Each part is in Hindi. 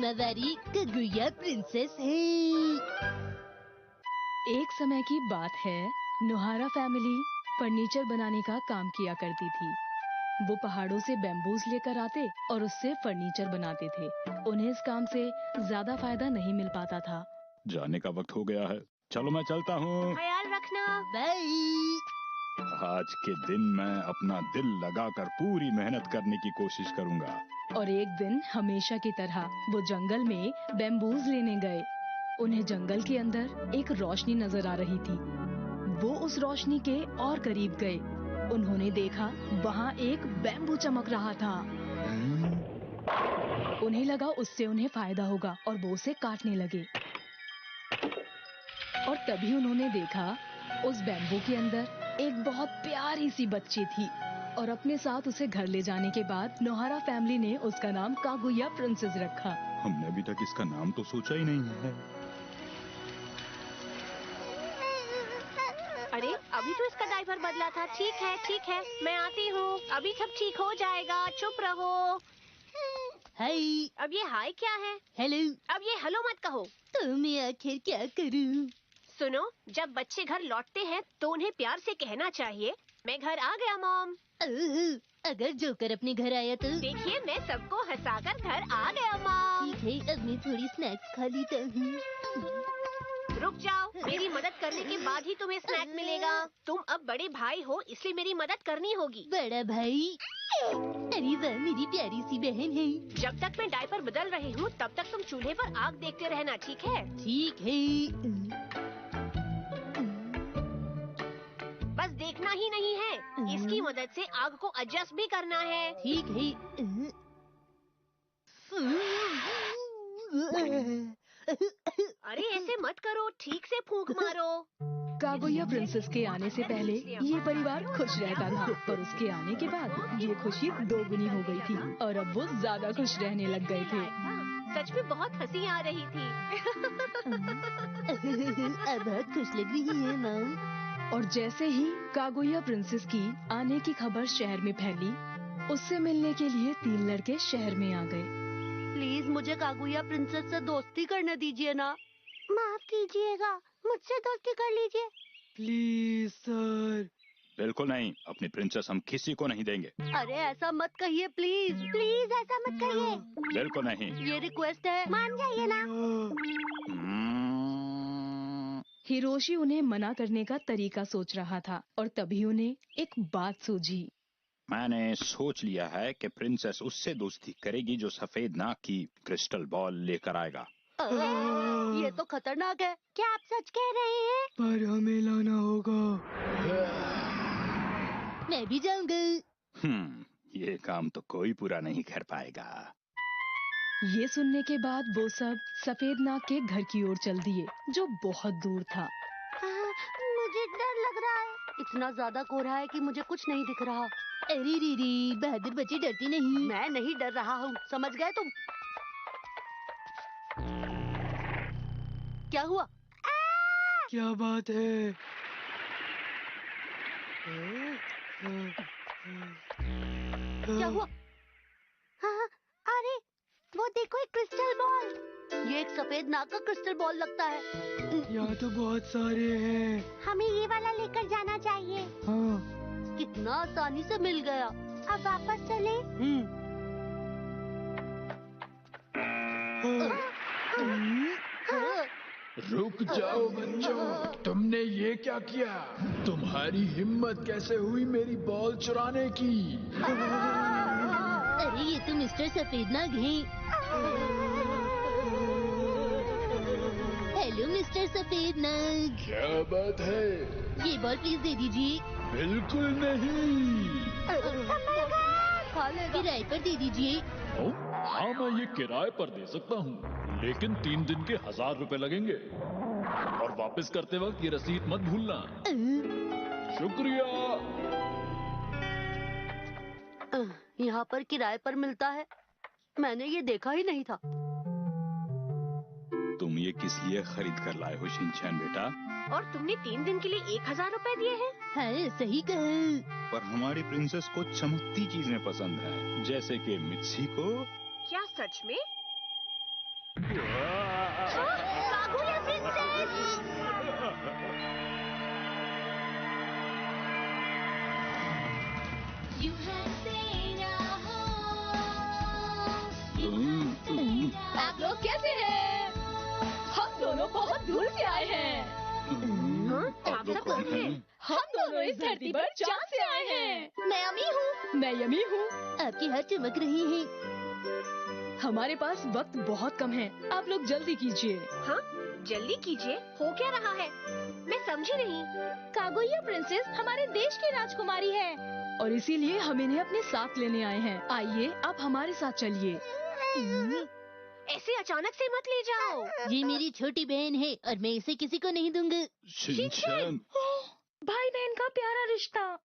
हमारी कागुया प्रिंसेस है। एक समय की बात है, नोहारा फैमिली फर्नीचर बनाने का काम किया करती थी। वो पहाड़ों से बैम्बूस लेकर आते और उससे फर्नीचर बनाते थे। उन्हें इस काम से ज्यादा फायदा नहीं मिल पाता था। जाने का वक्त हो गया है, चलो मैं चलता हूँ। ख्याल रखना। बाय। आज के दिन मैं अपना दिल लगाकर पूरी मेहनत करने की कोशिश करूँगा। और एक दिन हमेशा की तरह वो जंगल में बैम्बूस लेने गए। उन्हें जंगल के अंदर एक रोशनी नजर आ रही थी। वो उस रोशनी के और करीब गए। उन्होंने देखा वहाँ एक बैम्बू चमक रहा था। उन्हें लगा उससे उन्हें फायदा होगा और वो उसे काटने लगे। और तभी उन्होंने देखा उस बैम्बू के अंदर एक बहुत प्यारी सी बच्ची थी। और अपने साथ उसे घर ले जाने के बाद नोहारा फैमिली ने उसका नाम कागुया प्रिंसेस रखा। हमने अभी तक इसका नाम तो सोचा ही नहीं है। अरे अभी तो इसका डायपर बदला था। ठीक है, मैं आती हूँ। अभी सब ठीक हो जाएगा, चुप रहो। हाय। अब ये हाय क्या है? हेलो। अब ये हेलो मत कहो। तो मैं आखिर क्या करूँ? सुनो, जब बच्चे घर लौटते हैं तो उन्हें प्यार से कहना चाहिए, मैं घर आ गया मॉम। अगर जोकर अपने घर आया तो? देखिए, मैं सबको हंसाकर घर आ गया मॉम। ठीक है, अब मैं थोड़ी स्नैक्स खा लेता हूँ। रुक जाओ, मेरी मदद करने के बाद ही तुम्हें स्नैक मिलेगा। तुम अब बड़े भाई हो, इसलिए मेरी मदद करनी होगी। बड़ा भाई? अरे वाह, मेरी प्यारी सी बहन है। जब तक मैं डायपर बदल रही हूँ तब तक तुम चूल्हे पर आग देखते रहना, ठीक है? ठीक है। बस देखना ही नहीं है, इसकी मदद से आग को एडजस्ट भी करना है। ठीक है। अरे ऐसे मत करो, ठीक से फूंक मारो। कागुया प्रिंसेस के आने से पहले ये परिवार खुश रहता था, पर उसके आने के बाद ये खुशी दोगुनी हो गई थी और अब वो ज्यादा खुश रहने लग गए थे। सच में बहुत हंसी आ रही थी। अब बहुत खुश लग रही है मॉम। और जैसे ही कागुया प्रिंसेस की आने की खबर शहर में फैली, उससे मिलने के लिए 3 लड़के शहर में आ गए। प्लीज मुझे कागुया प्रिंसेस से दोस्ती करने दीजिए ना। माफ कीजिएगा, मुझसे दोस्ती कर लीजिए। Please sir. बिल्कुल नहीं, अपनी प्रिंसेस हम किसी को नहीं देंगे। अरे ऐसा मत कहिए, प्लीज प्लीज ऐसा मत कहिए। बिल्कुल नहीं। ये रिक्वेस्ट है, मान जाइए ना। हिरोशी उन्हें मना करने का तरीका सोच रहा था और तभी उन्हें एक बात सूझी। मैंने सोच लिया है कि प्रिंसेस उससे दोस्ती करेगी जो सफेद नाक की क्रिस्टल बॉल लेकर आएगा। ये तो खतरनाक है। क्या आप सच कह रहे हैं? पर हमें लाना होगा। मैं भी जाऊंगा। ये काम तो कोई पूरा नहीं कर पाएगा। ये सुनने के बाद वो सब सफेद नाग के घर की ओर चल दिए, जो बहुत दूर था। मुझे डर लग रहा है। इतना ज्यादा कोहरा है कि मुझे कुछ नहीं दिख रहा। अरे रीरी, बहादुर बच्चे डरती नहीं। मैं नहीं डर रहा हूँ, समझ गए तुम? क्या हुआ? क्या बात है? क्या हुआ? हाँ, अरे वो देखो, एक क्रिस्टल बॉल। ये एक सफेद नाग का क्रिस्टल बॉल लगता है। यहाँ तो बहुत सारे हैं। हमें ये वाला लेकर जाना चाहिए। हाँ। कितना आसानी से मिल गया। अब वापस चले? रुक जाओ बच्चों, तुमने ये क्या किया? तुम्हारी हिम्मत कैसे हुई मेरी बॉल चुराने की? अरे ये तो मिस्टर सफेद नाग हैं। हेलो मिस्टर सफेद नाग। क्या बात है? ये बॉल प्लीज दे दीजिए। बिल्कुल नहीं। किराए पर दे दीजिए। हाँ, मैं ये किराए पर दे सकता हूँ, लेकिन 3 दिन के 1000 रुपए लगेंगे। और वापस करते वक्त ये रसीद मत भूलना। शुक्रिया। यहाँ पर किराए पर मिलता है? मैंने ये देखा ही नहीं था। तुम ये किस लिए खरीद कर लाए हो शिनचैन बेटा? और तुमने 3 दिन के लिए 1000 रुपए दिए हैं? हाँ, सही कहा। पर हमारी प्रिंसेस को चमकती चीजें पसंद है, जैसे कि मिर्ची को। क्या सच में? Kaguya princess! आप लोग कैसे हैं? हम दोनों बहुत दूर से आए हैं। आप सब कौन हैं? हम दोनों इस धरती पर चांद से आए हैं। मैं अमी हूँ। मैं यमी हूँ। आपके हाथ चमक रहे हैं। हमारे पास वक्त बहुत कम है, आप लोग जल्दी कीजिए। हाँ, जल्दी कीजिए। हो क्या रहा है? मैं समझी नहीं। कागुया प्रिंसेस हमारे देश की राजकुमारी है और इसीलिए हम इन्हें अपने साथ लेने आए हैं। आइए, आप हमारे साथ चलिए। ऐसे अचानक से मत ले जाओ। ये मेरी छोटी बहन है और मैं इसे किसी को नहीं दूंगा। शिनचैन, भाई बहन का प्यारा रिश्ता।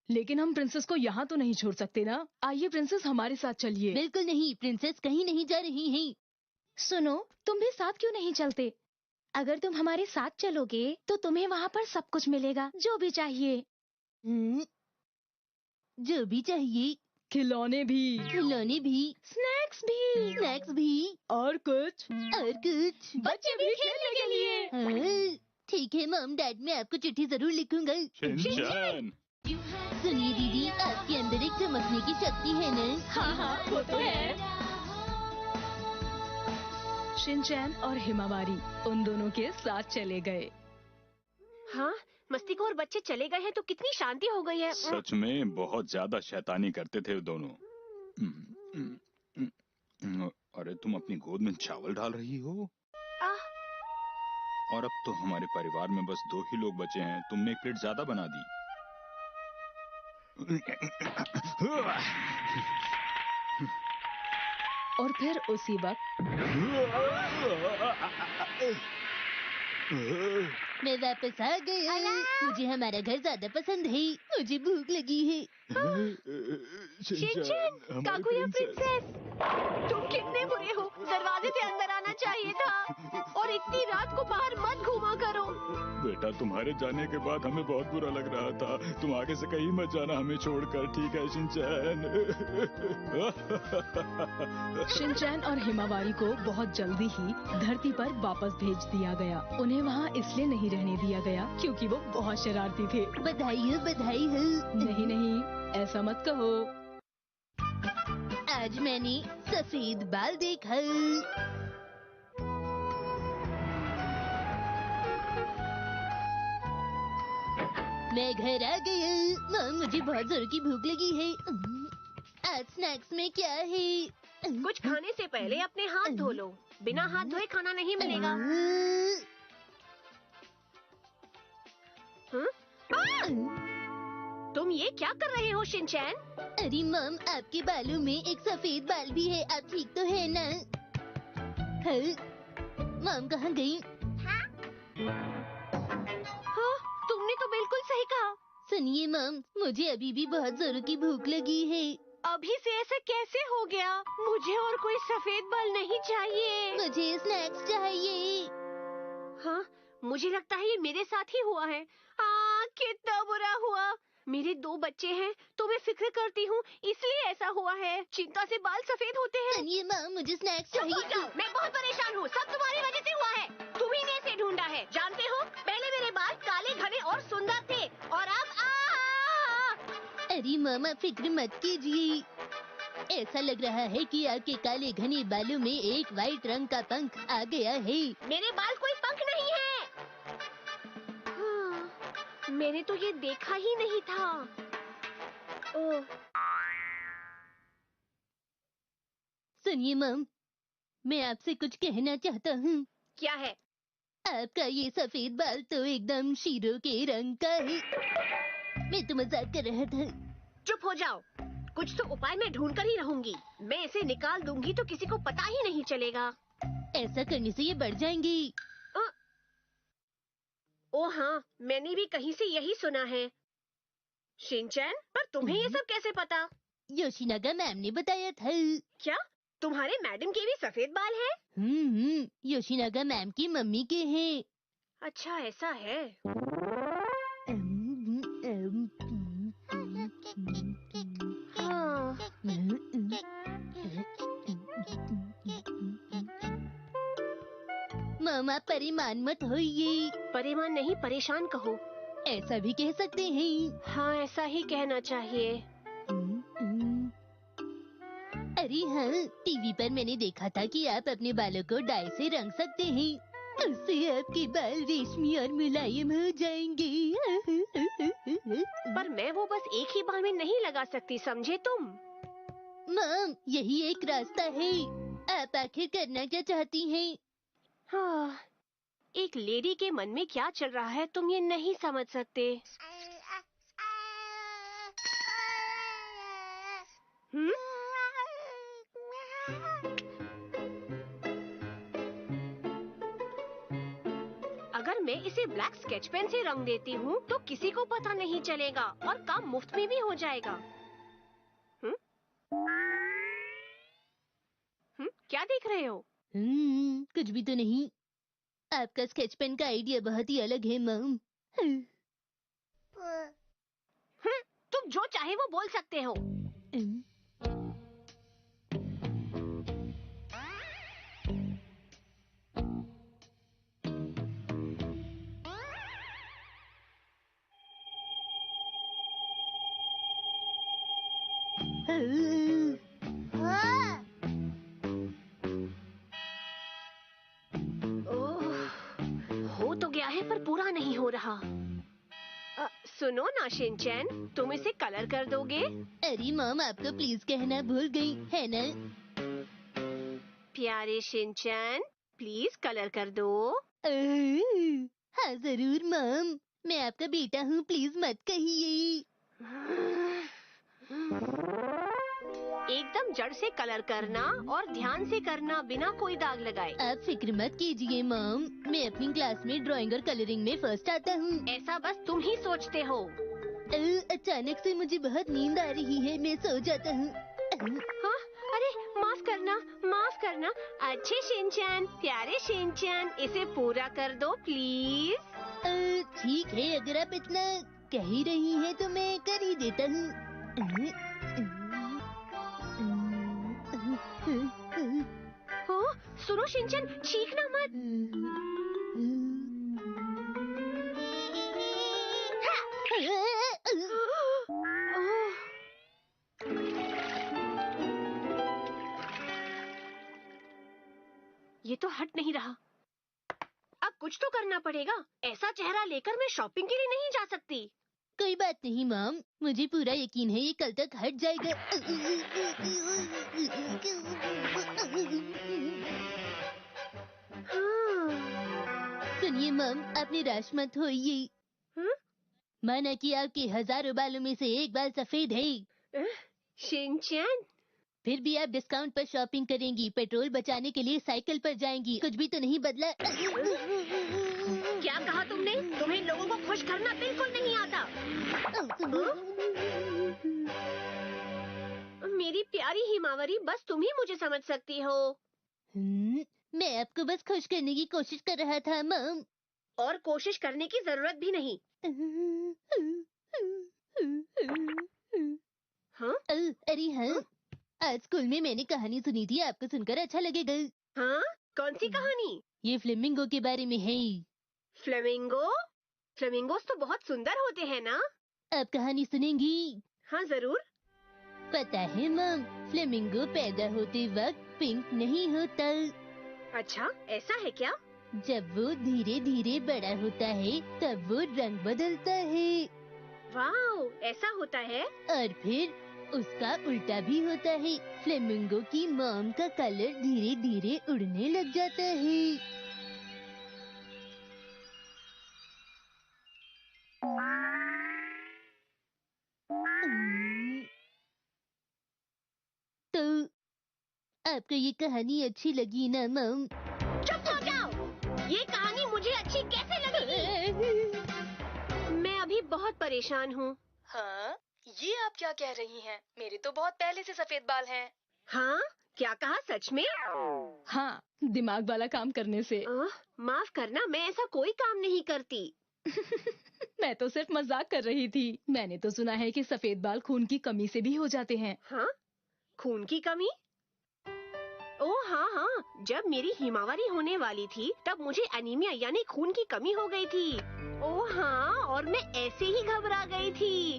लेकिन हम प्रिंसेस को यहाँ तो नहीं छोड़ सकते ना। आइए प्रिंसेस, हमारे साथ चलिए। बिल्कुल नहीं, प्रिंसेस कहीं नहीं जा रही हैं। सुनो, तुम भी साथ क्यों नहीं चलते? अगर तुम हमारे साथ चलोगे तो तुम्हें वहाँ पर सब कुछ मिलेगा, जो भी चाहिए। जो भी चाहिए, खिलौने भी, खिलौने भी, स्नैक्स भी और कुछ बच्चे भी खेलने के लिए। हाँ, ठीक है मॉम डैड, मैं आपको चिट्ठी जरूर लिखूंगा। शिनचैन, सुनिए दीदी, आपके अंदर एक चमकने की शक्ति है ना? हाँ, वो तो है। शिनचैन और हिमावारी उन दोनों के साथ चले गए। हाँ, मस्तीखोर बच्चे चले गए हैं तो कितनी शांति हो गई है। सच में बहुत ज्यादा शैतानी करते थे वो दोनों। अरे तुम अपनी गोद में चावल डाल रही हो? और अब तो हमारे परिवार में बस 2 ही लोग बचे हैं। तुमने 1 प्लेट ज्यादा बना दी। और फिर उसी वक्त मैं वापस आ गया। मुझे हमारा घर ज्यादा पसंद है। मुझे भूख लगी है। शिनचैन, कागुया प्रिंसेस, तुम कितने बुरे हो। दरवाजे से अंदर आना चाहिए था और इतनी रात को बाहर मत घूमा करो। बेटा, तुम्हारे जाने के बाद हमें बहुत बुरा लग रहा था। तुम आगे से कहीं मत जाना हमें छोड़कर, ठीक है शिनचैन? शिनचैन और हिमावारी को बहुत जल्दी ही धरती पर वापस भेज दिया गया। उन्हें वहाँ इसलिए नहीं रहने दिया गया क्योंकि वो बहुत शरारती थे। बधाई हो, बधाई हो। नहीं, ऐसा मत कहो। आज मैंने सफेद बाल देखा। मैं घर आ गया। मॉम, मुझे बहुत जोर की भूख लगी है। आज स्नैक्स में क्या है? कुछ खाने से पहले अपने हाथ धो लो। बिना हाथ धोए खाना नहीं मिलेगा। तुम ये क्या कर रहे हो शिनचैन? अरे मॉम, आपके बालों में एक सफेद बाल भी है। आप ठीक तो है ना? मॉम कहाँ गई? हाँ, तुमने तो बिल्कुल सही कहा। सुनिए मॉम, मुझे अभी भी बहुत जोरों की भूख लगी है। अभी से ऐसा कैसे हो गया? मुझे और कोई सफेद बाल नहीं चाहिए। मुझे स्नैक्स चाहिए। हाँ, मुझे लगता है ये मेरे साथ ही हुआ है। कितना बुरा हुआ। मेरे 2 बच्चे हैं तो मैं फिक्र करती हूँ, इसलिए ऐसा हुआ है। चिंता से बाल सफेद होते हैं। सुनिए मॉम, मुझे स्नैक्स चुप हो चाहिए। जाओ, मैं बहुत परेशान हूँ। सब तुम्हारी वजह से हुआ है। तुम्ही ने इसे ढूंढा है। जानते हो, पहले मेरे बाल काले घने और सुंदर थे और अब अरे मॉम, आप फिक्र मत कीजिए। ऐसा लग रहा है कि आपके काले घने बालों में एक वाइट रंग का पंख आ गया है। मेरे बाल कोई पंख नहीं है। मैंने तो ये देखा ही नहीं था। ओह, सुनिए मॉम, मैं आपसे कुछ कहना चाहता हूँ। क्या है? आपका ये सफेद बाल तो एकदम शीरों के रंग का है। मैं तो मजाक कर रहा था। चुप हो जाओ। कुछ तो उपाय मैं ढूंढ कर ही रहूंगी। मैं इसे निकाल दूंगी तो किसी को पता ही नहीं चलेगा। ऐसा करने से ये बढ़ जाएंगी। ओ हाँ, मैंने भी कहीं से यही सुना है। शिनचैन, पर तुम्हें ये सब कैसे पता? योशिनागा मैम ने बताया था। क्या तुम्हारे मैडम के भी सफेद बाल हैं? योशिनागा मैम की मम्मी के हैं। अच्छा, ऐसा है। हाँ। मम आप परेशान मत होइए। परेशान नहीं, परेशान कहो। ऐसा भी कह सकते हैं। हाँ, ऐसा ही कहना चाहिए। अरे हाँ, टीवी पर मैंने देखा था कि आप अपने बालों को डाई से रंग सकते हैं। उससे आपके बाल रेशमी और मुलायम हो जाएंगे। पर मैं वो बस एक ही बार में नहीं लगा सकती, समझे तुम? मम, यही एक रास्ता है। आप आखिर करना क्या चाहती हैं? हाँ, एक लेडी के मन में क्या चल रहा है तुम ये नहीं समझ सकते। हम्म? अगर मैं इसे ब्लैक स्केच पेन से रंग देती हूँ तो किसी को पता नहीं चलेगा और काम मुफ्त में भी हो जाएगा। क्या देख रहे हो? कुछ भी तो नहीं। आपका स्केच पेन का आइडिया बहुत ही अलग है मम। तुम जो चाहे वो बोल सकते हो। हो तो गया है पर पूरा नहीं हो रहा। सुनो ना शिनचैन, तुम इसे कलर कर दोगे? अरे मम, आपको प्लीज कहना भूल गई है ना? प्यारे शिनचैन, प्लीज कलर कर दो। हाँ जरूर मम, मैं आपका बेटा हूँ, प्लीज मत कहिए। एकदम जड़ से कलर करना और ध्यान से करना, बिना कोई दाग लगाए। आप फिक्र मत कीजिए मम, मैं अपनी क्लास में ड्राइंग और कलरिंग में फर्स्ट आता हूँ। ऐसा बस तुम ही सोचते हो। अचानक से मुझे बहुत नींद आ रही है, मैं सो जाता हूँ। हाँ? अरे माफ करना, माफ करना। अच्छे शिनचैन, प्यारे शिनचैन, इसे पूरा कर दो प्लीज। ठीक है, अगर आप इतना कह ही रही हैं तो मैं कर ही देता हूँ। हाँ, सुनो शिनचैन, चीखना मत। ये तो हट नहीं रहा। अब कुछ तो करना पड़ेगा। ऐसा चेहरा लेकर मैं शॉपिंग के लिए नहीं जा सकती। कोई बात नहीं मॉम, मुझे पूरा यकीन है ये कल तक हट जाएगा। सुनिए मॉम, आप निराश मत होइए। माना कि आपके हजारों बालों में से एक बाल सफेद है, शिनचैन, फिर भी आप डिस्काउंट पर शॉपिंग करेंगी, पेट्रोल बचाने के लिए साइकिल पर जाएंगी, कुछ भी तो नहीं बदला। क्या कहा तुमने? तुम्हें लोगों को खुश करना बिल्कुल नहीं आता। मेरी प्यारी हिमावरी, बस तुम ही मुझे समझ सकती हो। मैं आपको बस खुश करने की कोशिश कर रहा था मॉम। और कोशिश करने की जरूरत भी नहीं। हाँ? अरे हाँ, आज स्कूल में मैंने कहानी सुनी थी, आपको सुनकर अच्छा लगेगा। हाँ? कौन सी कहानी? ये फ्लेमिंगो के बारे में है। फ्लेमिंगो? फ्लेमिंगोस तो बहुत सुंदर होते हैं ना? आप कहानी सुनेंगी? हाँ जरूर। पता है मॉम, फ्लेमिंगो पैदा होते वक्त पिंक नहीं होता। अच्छा, ऐसा है क्या? जब वो धीरे धीरे बड़ा होता है तब वो रंग बदलता है। वाओ, ऐसा होता है? और फिर उसका उल्टा भी होता है, फ्लेमिंगो की मॉम का कलर धीरे धीरे उड़ने लग जाता है। तो आपको ये कहानी अच्छी लगी ना मॉम? चुप हो जाओ! ये कहानी मुझे अच्छी कैसे लगेगी? मैं अभी बहुत परेशान हूँ। हाँ, ये आप क्या कह रही हैं? मेरे तो बहुत पहले से सफेद बाल हैं। हाँ? क्या कहा, सच में? हाँ, दिमाग वाला काम करने से। माफ करना, मैं ऐसा कोई काम नहीं करती। मैं तो सिर्फ मजाक कर रही थी। मैंने तो सुना है कि सफेद बाल खून की कमी से भी हो जाते हैं। हाँ? खून की कमी? ओह हाँ हाँ, जब मेरी हिमावरी होने वाली थी तब मुझे एनीमिया यानी खून की कमी हो गई थी। ओह हाँ, और मैं ऐसे ही घबरा गई थी।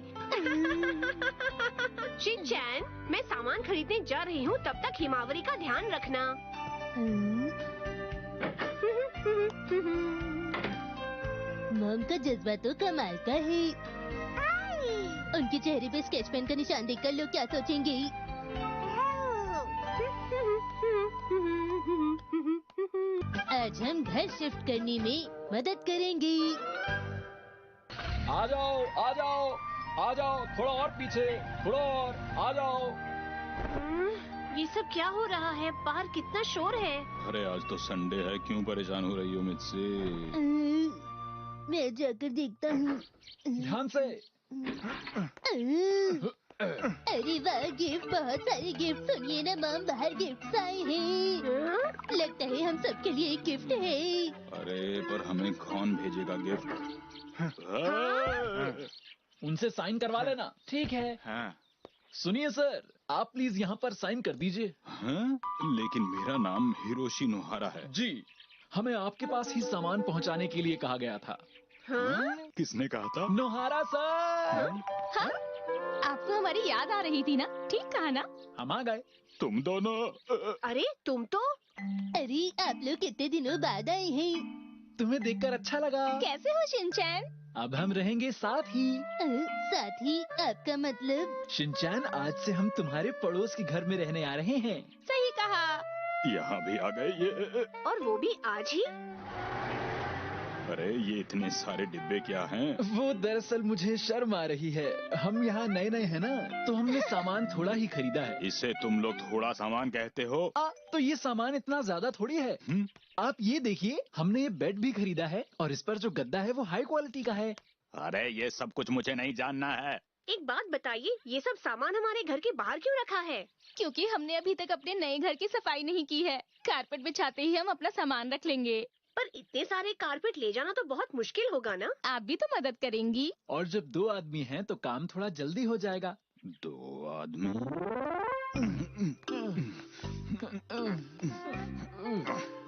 शिनचैन, मैं सामान खरीदने जा रही हूँ, तब तक हिमावरी का ध्यान रखना। मॉम का जज्बा तो कमाल का है। उनके चेहरे पे स्केच पेन का निशान देखकर लोग क्या सोचेंगे? आज हम घर शिफ्ट करने में मदद करेंगे। आ जाओ, आ जाओ, आ जाओ, थोड़ा और पीछे, थोड़ा और, आ जाओ। ये सब क्या हो रहा है? बाहर कितना शोर है। अरे आज तो संडे है, क्यों परेशान हो रही हो मुझसे? मैं जाकर देखता हूँ। ध्यान से। अरे वाह, गिफ्ट, बहुत सारे गिफ्ट। सुनिए ना मॉम, बाहर गिफ्ट आए हैं। लगता है हम सबके लिए एक गिफ्ट है। अरे पर हमें कौन भेजेगा गिफ्ट? उनसे साइन करवा लेना। ठीक है। हाँ। सुनिए सर, आप प्लीज यहाँ पर साइन कर दीजिए। हाँ? लेकिन मेरा नाम हिरोशी नोहारा है। जी, हमें आपके पास ही सामान पहुँचाने के लिए कहा गया था। किसने कहा था? नोहारा सर। आपको हमारी याद आ रही थी ना? ठीक कहा ना? हम आ गए। तुम दोनों। अरे तुम तो। अरे आप लोग कितने दिनों बाद आए हैं। तुम्हें देखकर अच्छा लगा। कैसे हो शिनचैन? अब हम रहेंगे साथ ही। साथ ही आपका मतलब? शिनचैन, आज से हम तुम्हारे पड़ोस के घर में रहने आ रहे हैं। सही कहा। यहाँ भी आ गए ये। और वो भी आज ही। अरे ये इतने सारे डिब्बे क्या हैं? वो दरअसल मुझे शर्म आ रही है। हम यहाँ नए नए हैं ना, तो हमने सामान थोड़ा ही खरीदा है। इसे तुम लोग थोड़ा सामान कहते हो? तो ये सामान इतना ज्यादा थोड़ी है। आप ये देखिए, हमने ये बेड भी खरीदा है और इस पर जो गद्दा है वो हाई क्वालिटी का है। अरे ये सब कुछ मुझे नहीं जानना है। एक बात बताइए, ये सब सामान हमारे घर के बाहर क्यों रखा है? क्योंकि हमने अभी तक अपने नए घर की सफाई नहीं की है। कारपेट बिछाते ही हम अपना सामान रख लेंगे। पर इतने सारे कारपेट ले जाना तो बहुत मुश्किल होगा ना? आप भी तो मदद करेंगी। और जब 2 आदमी हैं तो काम थोड़ा जल्दी हो जाएगा। 2 आदमी?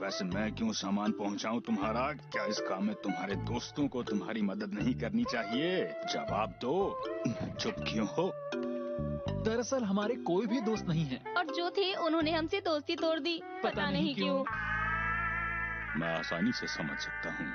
वैसे मैं क्यों सामान पहुंचाऊं तुम्हारा? क्या इस काम में तुम्हारे दोस्तों को तुम्हारी मदद नहीं करनी चाहिए? जवाब दो, चुप क्यों हो? दरअसल हमारे कोई भी दोस्त नहीं है। और जो थे उन्होंने हमसे दोस्ती तोड़ दी। पता नहीं क्यों। मैं आसानी से समझ सकता हूँ।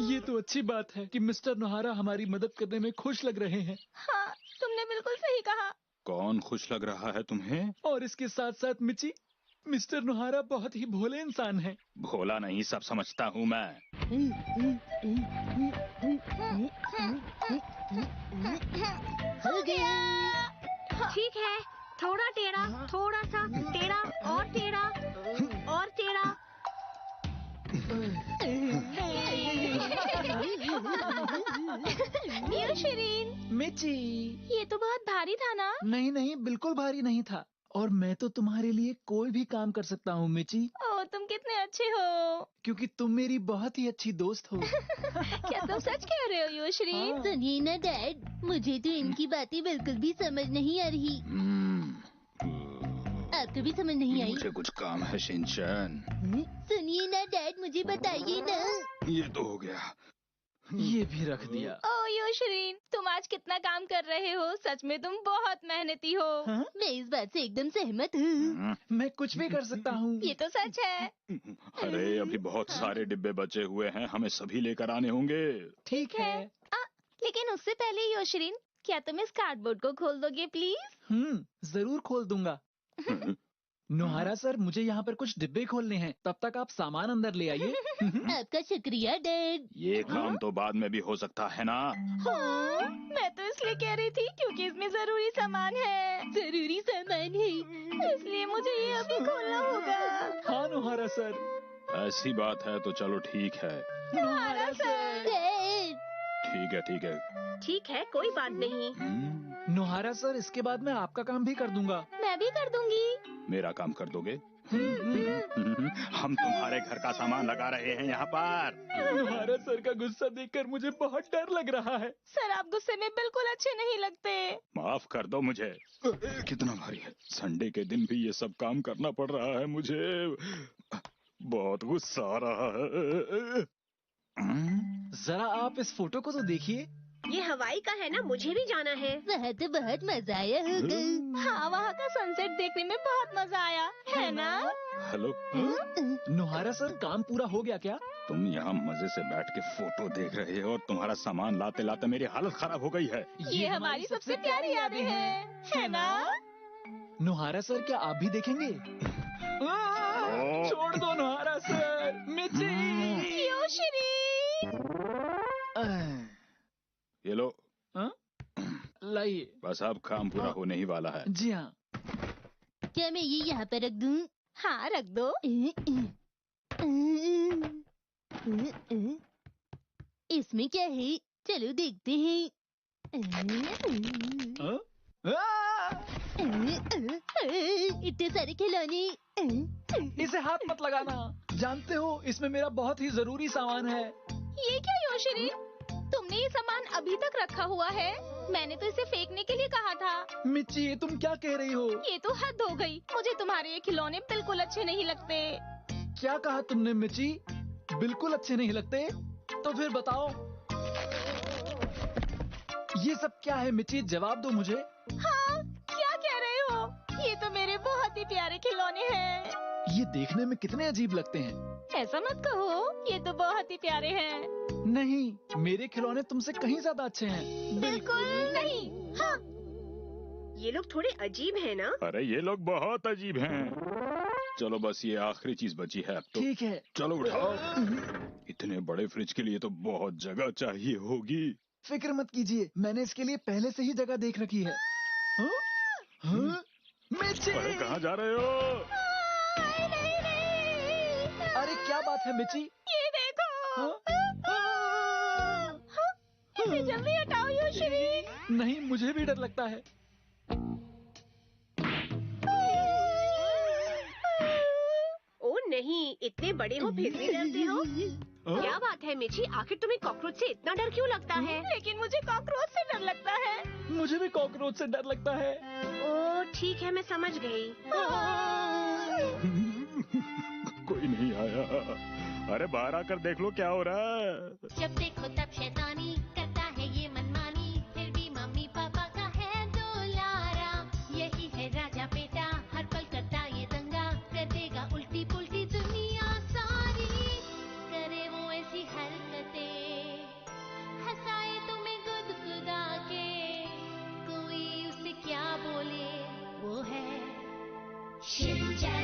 ये तो अच्छी बात है कि मिस्टर नोहारा हमारी मदद करने में खुश लग रहे हैं। हाँ, तुमने बिल्कुल सही कहा। कौन खुश लग रहा है तुम्हें? और इसके साथ साथ मिची, मिस्टर नोहारा बहुत ही भोले इंसान हैं। भोला नहीं, सब समझता हूँ मैं। हो गया। ठीक है, थोड़ा टेढ़ा, थोड़ा सा टेढ़ा और टेढ़ा और टेढ़ा। शिरीन, मिची, ये तो बहुत भारी था ना? नहीं नहीं, बिल्कुल भारी नहीं था। और मैं तो तुम्हारे लिए कोई भी काम कर सकता हूँ मिची। ओह, तुम कितने अच्छे हो। क्योंकि तुम मेरी बहुत ही अच्छी दोस्त हो। क्या तुम सच कह रहे हो योशरीन? सुनिए ना डैड, मुझे तो इनकी बातें बिल्कुल भी समझ नहीं आ रही। आपको भी समझ नहीं आई? मुझे कुछ काम है शिनचैन। सुनिए ना डैड, मुझे बताइए ना। ये तो हो गया। ये भी रख दिया। ओह योशरीन, तुम आज कितना काम कर रहे हो। सच में तुम बहुत मेहनती हो। हाँ? मैं इस बात से एकदम सहमत हूँ। मैं कुछ भी कर सकता हूँ। ये तो सच है। अरे अभी बहुत सारे डिब्बे बचे हुए हैं, हमें सभी लेकर आने होंगे। ठीक है। लेकिन उससे पहले योशरीन, क्या तुम इस कार्डबोर्ड को खोल दोगे प्लीज? जरूर खोल दूंगा। नोहारा सर, मुझे यहाँ पर कुछ डिब्बे खोलने हैं, तब तक आप सामान अंदर ले आइए। आपका शुक्रिया डैड। ये काम तो बाद में भी हो सकता है ना? हाँ, मैं तो इसलिए कह रही थी क्योंकि इसमें जरूरी सामान है। जरूरी सामान है, इसलिए मुझे ये अभी खोलना होगा। हाँ नोहारा सर। ऐसी बात है तो चलो ठीक है। नोहारा सर। डैड। ठीक है ठीक है। ठीक है, कोई बात नहीं। नोहारा सर, इसके बाद मैं आपका काम भी कर दूंगा। मैं भी कर दूंगी। मेरा काम कर दोगे? हम तुम्हारे घर का सामान लगा रहे हैं यहाँ पर। तुम्हारा सर का गुस्सा देखकर मुझे बहुत डर लग रहा है। सर आप गुस्से में बिल्कुल अच्छे नहीं लगते। माफ कर दो मुझे। कितना भारी है, संडे के दिन भी ये सब काम करना पड़ रहा है मुझे। बहुत गुस्सा आ रहा है। जरा आप इस फोटो को तो देखिए। ये हवाई का है ना, मुझे भी जाना है। वह तो बहुत मजा आया होगा। हाँ वहाँ का सनसेट देखने में बहुत मजा आया है ना। हेलो, नोहारा सर, काम पूरा हो गया क्या? तुम यहाँ मजे से बैठ के फोटो देख रहे हो और तुम्हारा सामान लाते लाते मेरी हालत खराब हो गई है। ये हमारी सबसे प्यारी यादें हैं है ना। नोहारा सर, क्या आप भी देखेंगे? छोड़ दो नोहारा सर। मिची, योशिनी। ये लो, लाइए। बस अब काम पूरा होने ही वाला है। जी हाँ। क्या मैं ये यहाँ पर रख दूँ? हाँ रख दो। इसमें क्या है? चलो देखते हैं। इतने सारे खिलौने। इसे हाथ मत लगाना। जानते हो इसमें मेरा बहुत ही जरूरी सामान है। ये क्या योशिनी, तुमने ये सामान अभी तक रखा हुआ है? मैंने तो इसे फेंकने के लिए कहा था। मिच्ची, ये तुम क्या कह रही हो? ये तो हद हो गई। मुझे तुम्हारे ये खिलौने बिल्कुल अच्छे नहीं लगते। क्या कहा तुमने मिच्ची? बिल्कुल अच्छे नहीं लगते? तो फिर बताओ ये सब क्या है? मिच्ची जवाब दो मुझे। हाँ क्या कह रहे हो? ये तो मेरे बहुत ही प्यारे खिलौने हैं। ये देखने में कितने अजीब लगते हैं। ऐसा मत कहो, ये तो बहुत ही प्यारे हैं। नहीं, मेरे खिलौने तुमसे कहीं ज्यादा अच्छे हैं। बिल्कुल नहीं। हाँ ये लोग थोड़े अजीब है ना। अरे ये लोग बहुत अजीब हैं। चलो बस ये आखिरी चीज बची है अब तो। ठीक है। चलो उठाओ। इतने बड़े फ्रिज के लिए तो बहुत जगह चाहिए होगी। फिक्र मत कीजिए, मैंने इसके लिए पहले से ही जगह देख रखी है। हाँ? हाँ? मिच्ची! अरे कहाँ जा रहे हो? अरे क्या बात है मिच्ची? ये देखो। हाँ? इसे जल्दी हटाओ योशिनी। नहीं, मुझे भी डर लगता है। ओ नहीं, इतने बड़े हो फिर भी डरते हो? क्या बात है मिची, आखिर तुम्हें कॉकरोच से इतना डर क्यों लगता है? लेकिन मुझे कॉकरोच से डर लगता है। मुझे भी कॉकरोच से डर लगता है। ओ ठीक है, मैं समझ गई। कोई नहीं आया। अरे बाहर आकर देख लो क्या हो रहा है। जब देखो तब शैतानी करता है ये मनमानी, फिर भी मम्मी पापा का है दुलारा। यही है राजा बेटा, हर पल करता ये दंगा, कर देगा उल्टी पुल्टी दुनिया सारी। करे वो ऐसी हरकतें, हंसाए तुम्हें गुदगुदा के, कोई उसे क्या बोले, वो है शिनचैन।